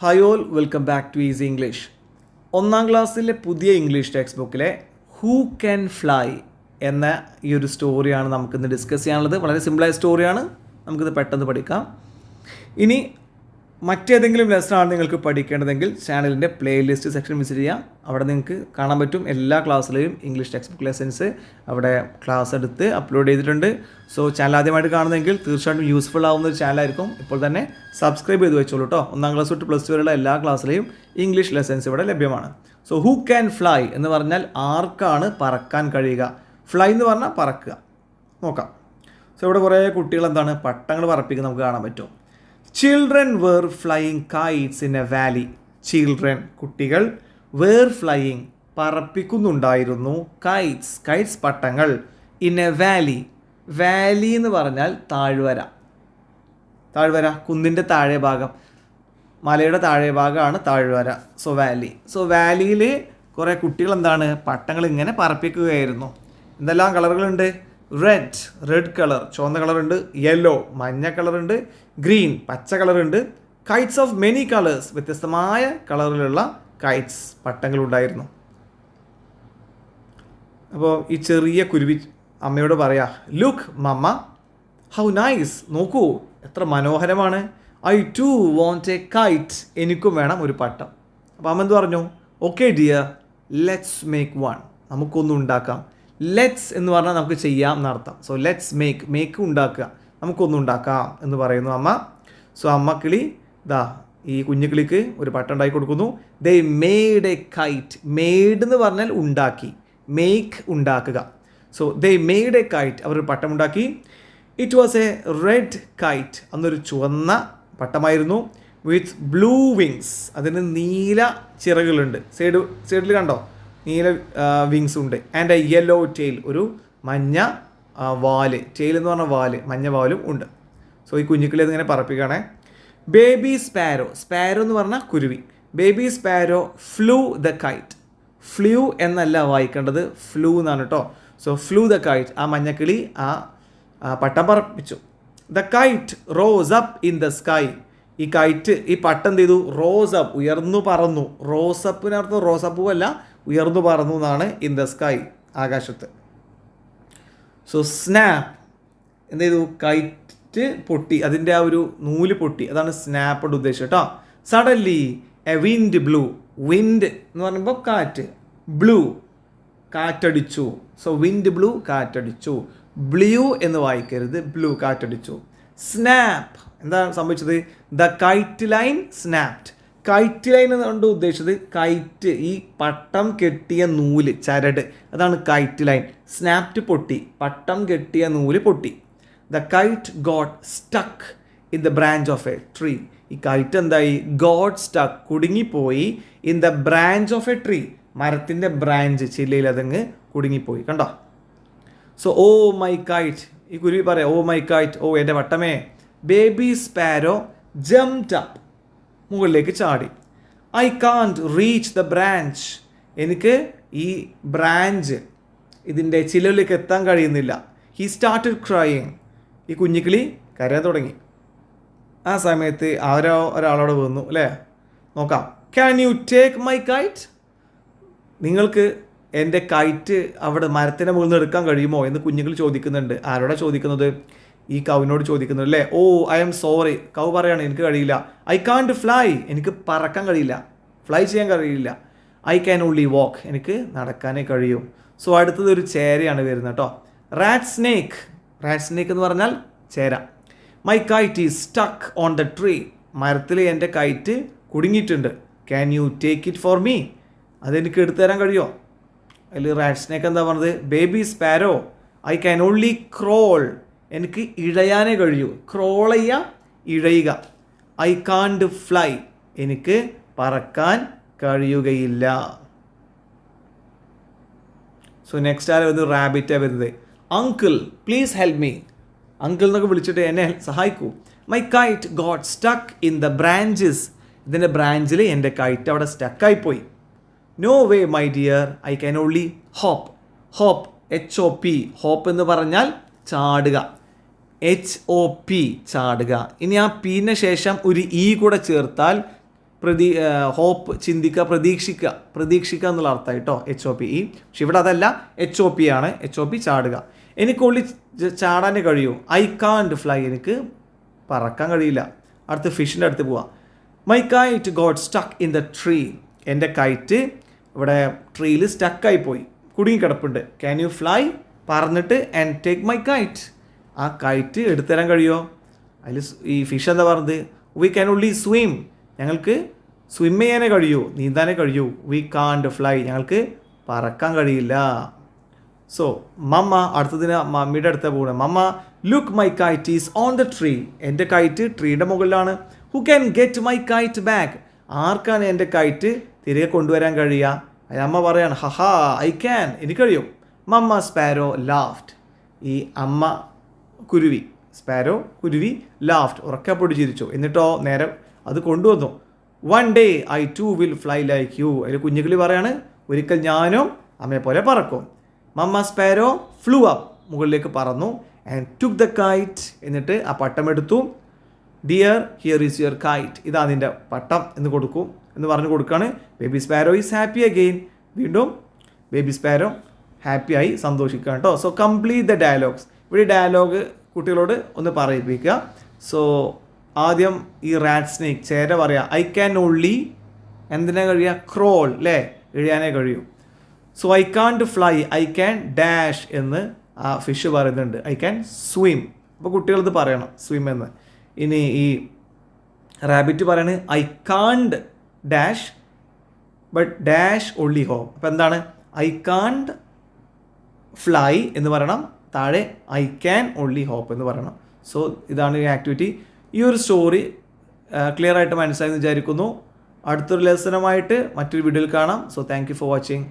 Hi all, welcome back to easy English. ഒന്നാം ക്ലാസ്സിലെ പുതിയ ഇംഗ്ലീഷ് ടെക്സ്റ്റ് ബുക്കിലെ ഹൂ ക്യാൻ ഫ്ലൈ എന്ന ഈ ഒരു സ്റ്റോറിയാണ് നമുക്കിന്ന് ഡിസ്കസ് ചെയ്യാനുള്ളത്. വളരെ സിമ്പിളായ സ്റ്റോറിയാണ്, നമുക്കിത് പെട്ടെന്ന് പഠിക്കാം. ഇനി മറ്റേതെങ്കിലും ലെസണാണ് നിങ്ങൾക്ക് പഠിക്കേണ്ടതെങ്കിൽ ചാനലിൻ്റെ പ്ലേലിസ്റ്റ് സെക്ഷൻ വിസിറ്റ് ചെയ്യാം. അവിടെ നിങ്ങൾക്ക് കാണാൻ പറ്റും എല്ലാ ക്ലാസ്സിലെയും ഇംഗ്ലീഷ് ടെക്സ്റ്റ് ബുക്ക് ലെസൺസ് അവിടെ ക്ലാസ് എടുത്ത് അപ്ലോഡ് ചെയ്തിട്ടുണ്ട്. സോ ചാനൽ ആദ്യമായിട്ട് കാണുന്നതെങ്കിൽ തീർച്ചയായിട്ടും യൂസ്ഫുൾ ആവുന്ന ഒരു ചാനലായിരിക്കും. ഇപ്പോൾ തന്നെ സബ്സ്ക്രൈബ് ചെയ്ത് വെച്ചോളൂ കേട്ടോ. ഒന്നാം ക്ലാസ് തൊട്ട് പ്ലസ് ടു വരെയുള്ള എല്ലാ ക്ലാസ്സിലെയും ഇംഗ്ലീഷ് ലെസൺസ് ഇവിടെ ലഭ്യമാണ്. സോ ഹൂ ക്യാൻ ഫ്ലൈ എന്ന് പറഞ്ഞാൽ ആർക്കാണ് പറക്കാൻ കഴിയുക. ഫ്ലൈ എന്ന് പറഞ്ഞാൽ പറക്കുക. നോക്കാം. സോ ഇവിടെ കുറേ കുട്ടികൾ എന്താണ് പട്ടങ്ങൾ പറപ്പിക്കുന്നത് നമുക്ക് കാണാൻ പറ്റും. Children were flying kites in a valley. Children കുട്ടികൾ വേർ ഫ്ലൈയിങ് പറപ്പിക്കുന്നുണ്ടായിരുന്നു കൈറ്റ്സ് പട്ടങ്ങൾ ഇൻ എ വാലി. വാലി എന്ന് പറഞ്ഞാൽ താഴ്വര. കുന്നിൻ്റെ താഴെ ഭാഗം, മലയുടെ താഴെ ഭാഗമാണ് താഴ്വര. So Valley. സോ വാലിയിൽ കുറേ കുട്ടികൾ എന്താണ് പട്ടങ്ങൾ ഇങ്ങനെ പറപ്പിക്കുകയായിരുന്നു. എന്തെല്ലാം കളറുകളുണ്ട്? റെഡ് കളർ, ചുവന്ന കളറുണ്ട്. യെല്ലോ, മഞ്ഞ കളറുണ്ട്. ഗ്രീൻ, പച്ച കളറുണ്ട്. കൈറ്റ്സ് ഓഫ് മെനി കളേഴ്സ്, വ്യത്യസ്തമായ കളറിലുള്ള കൈറ്റ്സ് പട്ടങ്ങളുണ്ടായിരുന്നു. അപ്പോൾ ഈ ചെറിയ കുരുവി അമ്മയോട് പറയാ, ലുക്ക് മമ്മ, ഹൗ നൈസ്, നോക്കൂ എത്ര മനോഹരമാണ്. I too want a kite, എനിക്കും വേണം ഒരു പട്ടം. അപ്പോൾ അമ്മ എന്ത് പറഞ്ഞു? Okay dear, let's make one, നമുക്കൊന്നും ഉണ്ടാക്കാം. ലെറ്റ്സ് എന്ന് പറഞ്ഞാൽ നമുക്ക് ചെയ്യാം എന്നർത്ഥം. സോ ലെറ്റ്സ് മേക്ക് ഉണ്ടാക്കുക, നമുക്കൊന്നും ഉണ്ടാക്കാം എന്ന് പറയുന്നു അമ്മ. സോ അമ്മ കിളി ഈ കുഞ്ഞു കിളിക്ക് ഒരു പട്ടം ഉണ്ടാക്കി കൊടുക്കുന്നു. They made a kite. Made എന്ന് പറഞ്ഞാൽ ഉണ്ടാക്കി, മേക്ക് ഉണ്ടാക്കുക. So they made a kite, അവർ പട്ടം ഉണ്ടാക്കി. It was a red kite, അന്നൊരു ചുവന്ന പട്ടമായിരുന്നു. വിത്ത് ബ്ലൂ വിങ്സ്, അതിന് നീല ചിറകുകളുണ്ട്. സൈഡിൽ കണ്ടോ, നീല വിങ്സ് ഉണ്ട്. ആൻഡ് എ യെല്ലോ ടെയിൽ, ഒരു മഞ്ഞ വാല്. ടെയിൽ എന്ന് പറഞ്ഞ വാല്, മഞ്ഞ വാലും ഉണ്ട്. സോ ഈ കുഞ്ഞുക്കിളി അതിങ്ങനെ പറപ്പിക്കുകയാണേ. ബേബി സ്പാരോ, സ്പാരോ എന്ന് പറഞ്ഞാൽ കുരുവി. Baby sparrow flew the kite. Flew എന്നല്ല വായിക്കേണ്ടത്, ഫ്ലൂ എന്നാണ് കേട്ടോ. സോ ഫ്ലൂ ദ കൈറ്റ്, ആ മഞ്ഞക്കിളി ആ പട്ടം പറപ്പിച്ചു. The kite rose up in the sky. ഈ കൈറ്റ്, ഈ പട്ടം എന്ത് ചെയ്തു? റോസ് അപ്പ്, ഉയർന്നു പറന്നു. റോസപ്പിനർത്ഥം റോസപ്പൂ അല്ല, ഉയർന്നു പറന്നു എന്നാണ്. ഇൻ ദ സ്കൈ, ആകാശത്ത്. സോ സ്നാപ്പ്, എന്ത് ചെയ്തു? കൈറ്റ് പൊട്ടി, അതിൻ്റെ ആ ഒരു നൂല് പൊട്ടി, അതാണ് സ്നാപ്പ് കൊണ്ട് ഉദ്ദേശിച്ചത് കേട്ടോ. Suddenly a wind blew. Wind എന്ന് പറയുമ്പോൾ കാറ്റ്, ബ്ലൂ കാറ്റടിച്ചു. സോ വിൻഡ് ബ്ലൂ, കാറ്റടിച്ചു. ബ്ലൂ എന്ന് വായിക്കരുത്, ബ്ലൂ കാറ്റടിച്ചു. സ്നാപ്പ്, എന്താണ് സംഭവിച്ചത്? The kite line snapped. Kite line എന്നുകൊണ്ട് ഉദ്ദേശിച്ചത് കൈറ്റ്, ഈ പട്ടം കെട്ടിയ നൂല്, ചരട്, അതാണ് കൈറ്റ് ലൈൻ. സ്നാപ്ഡ് പൊട്ടി, പട്ടം കെട്ടിയ നൂല് പൊട്ടി. The kite got stuck in the branch of a tree. ഈ കൈറ്റ് എന്തായി? ഗോട്ട് സ്റ്റക്ക്, കുടുങ്ങിപ്പോയി. In the branch of a tree, മരത്തിൻ്റെ ബ്രാഞ്ച്, ചില്ലയിൽ അതങ്ങ് കുടുങ്ങിപ്പോയി. കണ്ടോ? സോ ഓ മൈ കൈറ്റ്, ഈ കുരുവി പറയാം, ഓ മൈ കൈറ്റ്, ഓ എൻ്റെ വട്ടമേ. ബേബി സ്പാരോ ജംപ്ഡ് അപ്പ്, മുകളിലേക്ക് ചാടി. ഐ കാൺറ്റ് റീച്ച് ദ ബ്രാഞ്ച്, എനിക്ക് ഈ ബ്രാഞ്ച്, ഇതിൻ്റെ ചിലയിലേക്ക് എത്താൻ കഴിയുന്നില്ല. ഹി സ്റ്റാർട്ടഡ് ക്രൈയിങ്, ഈ കുഞ്ഞിക്കിളി കരയാൻ തുടങ്ങി. ആ സമയത്ത് ഒരാളോട് വന്നു അല്ലേ, നോക്കാം. Can you take my KITE, നിങ്ങൾക്ക് എൻ്റെ കൈറ്റ് അവിടെ മരത്തിൻ്റെ മുകളിൽ നിന്ന് എടുക്കാൻ കഴിയുമോ എന്ന് കുഞ്ഞുങ്ങൾ ചോദിക്കുന്നുണ്ട്. ആരോടാ ചോദിക്കുന്നത്? ഈ കവിനോട് ചോദിക്കുന്നു അല്ലേ. ഓ ഐ എം സോറി, കവ് പറയാണ് എനിക്ക് കഴിയില്ല. ഐ കാൺറ്റ് ഫ്ലൈ, എനിക്ക് പറക്കാൻ കഴിയില്ല, ഫ്ലൈ ചെയ്യാൻ കഴിയില്ല. ഐ ക്യാൻ ഓൺലി വാക്ക്, എനിക്ക് നടക്കാനേ കഴിയൂ. സോ അടുത്തത് ഒരു ചേരയാണ് വരുന്നത് കേട്ടോ. റാറ്റ് സ്നേക്ക് എന്ന് പറഞ്ഞാൽ ചേര. My kite is stuck on the tree, മരത്തിൽ എൻ്റെ കൈറ്റ് കുടുങ്ങിയിട്ടുണ്ട്. Can you take it for me, അതെനിക്ക് എടുത്തു തരാൻ കഴിയുമോ? അതിൽ റാറ്റ് സ്നേക്ക് എന്താ പറഞ്ഞത്? Baby sparrow I can only crawl, എനിക്ക് ഇഴയാനേ കഴിയൂ. ക്രോൾ ചെയ്യുക, ഇഴയുക. ഐ കാൺറ്റ് ഫ്ലൈ, എനിക്ക് പറക്കാൻ കഴിയുകയില്ല. സോ നെക്സ്റ്റ് ആരെ വരുന്നത്? റാബിറ്റാണ് വരുന്നത്. Uncle please help me, uncle എന്നൊക്കെ വിളിച്ചിട്ട് എന്നെ സഹായിക്കൂ. My kite got stuck in the branches, ഇതിൻ്റെ ബ്രാഞ്ചിൽ എൻ്റെ കൈറ്റ് അവിടെ സ്റ്റക്കായിപ്പോയി. No way my dear, I can only hop. HOP, hop എന്ന് പറഞ്ഞാൽ ചാടുക. HOP, ചാടുക. ഇനി ആ പീന് ശേഷം ഒരു ഇ കൂടെ ചേർത്താൽ ഹോപ്പ് ചിന്തിക്കുക, പ്രതീക്ഷിക്കുക എന്നുള്ള അർത്ഥം കേട്ടോ HOPE. പക്ഷെ ഇവിടെ അതല്ല, HOP ആണ്. HOP ചാടുക. എനിക്കുള്ളിൽ ചാടാനേ കഴിയൂ. ഐ കാണ്ട് ഫ്ലൈ, എനിക്ക് പറക്കാൻ കഴിയില്ല. അടുത്ത് ഫിഷിൻ്റെ അടുത്ത് പോവാം. My kite got stuck in the tree, എൻ്റെ കൈറ്റ് ഇവിടെ ട്രീയിൽ സ്റ്റക്കായി പോയി, കുടുങ്ങിക്കിടപ്പുണ്ട്. ക്യാൻ യു ഫ്ലൈ, പറഞ്ഞിട്ട് ആൻഡ് ടേക്ക് മൈ കൈറ്റ്, ആ കൈറ്റ് എടുത്തുതരാൻ കഴിയുമോ? അതിൽ ഈ ഫിഷ് എന്താ പറഞ്ഞത്? വി ക്യാൻ ഓൺലി സ്വിം, ഞങ്ങൾക്ക് സ്വിം ചെയ്യാനേ കഴിയൂ, നീന്താനേ കഴിയൂ. വി കാണ്ട് ഫ്ലൈ, ഞങ്ങൾക്ക് പറക്കാൻ കഴിയില്ല. സോ മമ്മ, അടുത്തതിന് മമ്മിയുടെ അടുത്ത് പോകണം. Mamma look my kite is on the tree, എൻ്റെ കൈറ്റ് ട്രീയുടെ മുകളിലാണ്. Who can get my kite back, ആർക്കാണ് എൻ്റെ കൈറ്റ് തിരികെ കൊണ്ടുവരാൻ കഴിയുക? അമ്മ പറയാണ് ഹഹാ ഐ ക്യാൻ, എനിക്ക് കഴിയും. മമ്മ സ്പാരോ ലാഫ്റ്റ്, ഈ അമ്മ കുരുവി, സ്പാരോ കുരുവി ലാഫ്റ്റ്, ഉറക്കെ പൊടി ചിരിച്ചു. എന്നിട്ടോ നേരെ അത് കൊണ്ടുവന്നു. One day I too will fly like you, അതിൽ കുഞ്ഞുകിളി പറയാണ് ഒരിക്കൽ ഞാനും അമ്മയെ പോലെ പറക്കും. മമ്മ സ്പാരോ ഫ്ലൂ അപ്പ്, മുകളിലേക്ക് പറന്നു. ആൻഡ് ടുക്ക് ദ കൈറ്റ്, എന്നിട്ട് ആ പട്ടം എടുത്തു. Dear here is your KITE, ഇതാ നിൻ്റെ പട്ടം എന്ന് പറഞ്ഞു കൊടുക്കുകയാണ്. Baby sparrow is happy again, വീണ്ടും ബേബി സ്പാരോ ഹാപ്പിയായി സന്തോഷിക്കുകയാണ് കേട്ടോ. സോ കംപ്ലീറ്റ് ദ ഡയലോഗ്സ്, ഇവിടെ ഡയലോഗ് കുട്ടികളോട് ഒന്ന് പറയിപ്പിക്കുക. സോ ആദ്യം ഈ റാറ്റ് സ്നേക്ക്, ചേര പറയാം ഐ ക്യാൻ ഓൺലി, എന്തിനാ കഴിയുക? ക്രോൾ, അല്ലേ, എഴുതാനേ കഴിയൂ. So I can't fly, I can dash എന്ന് ആ ഫിഷ് പറയുന്നുണ്ട്. ഐ ക്യാൻ സ്വിം, അപ്പോൾ കുട്ടികളിത് പറയണം സ്വിം എന്ന്. ഇനി ഈ റാബിറ്റ് പറയാണ് I can't dash but dash only hop, അപ്പോൾ എന്താണ്? ഐ കാണ്ട് ഫ്ലൈ എന്ന് പറയണം, താഴെ ഐ ക്യാൻ ഓൺലി ഹോപ്പ് എന്ന് പറയണം. സോ ഇതാണ് ഈ ആക്ടിവിറ്റി. ഈ ഒരു സ്റ്റോറി ക്ലിയർ ആയിട്ട് മനസ്സിലായെന്ന് വിചാരിക്കുന്നു. അടുത്തൊരു ലെസനുമായിട്ട് മറ്റൊരു വീഡിയോയിൽ കാണാം. So thank you for watching.